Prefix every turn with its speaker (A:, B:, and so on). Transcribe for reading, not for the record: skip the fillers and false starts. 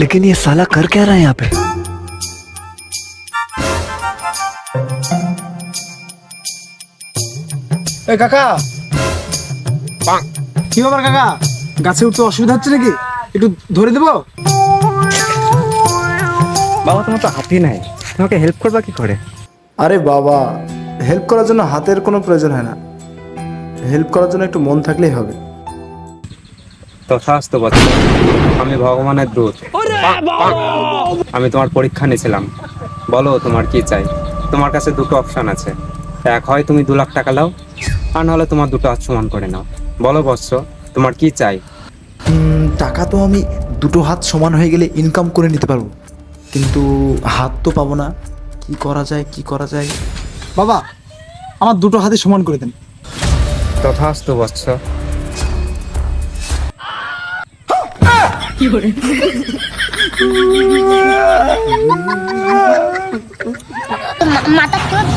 A: लेकिन ये साला कर क्या रहा है यहाँ पे?
B: এ কাকা, কি ব্যাপার কাকা? গাছে উঠতে অসুবিধা হচ্ছে নাকি? একটু ধরে দেবো?
C: বাবা তোমার তো হাতই নাই, তোমাকে হেল্প করবা কি করে?
B: আরে বাবা, হেল্প করার জন্য হাতের কোনো প্রয়োজন হয় না, হেল্প করার জন্য একটু মন থাকলেই হবে।
C: তথাস্তু বৎস, আমি ভগবানের দূত। আমি তোমার পরীক্ষা নিয়েছিলাম, বলো তোমার কি চাই। তোমার কাছে দুটো অপশন আছে, এক হয় তুমি 2 লাখ টাকা নাও, আর নাহলে তোমার দুটো হাত সমান করে নাও। বলো বৎস, তোমার কি চাই?
D: টাকা তো আমি দুটো হাত সমান হয়ে গেলে ইনকাম করে নিতে পারবো, কিন্তু হাত তো পাবো না। কি করা যায়, কি করা যায়?
B: বাবা, আমার দুটো হাতে সমান করে দেন।
C: তথাস্তু বৎস।
E: মাথা পুরো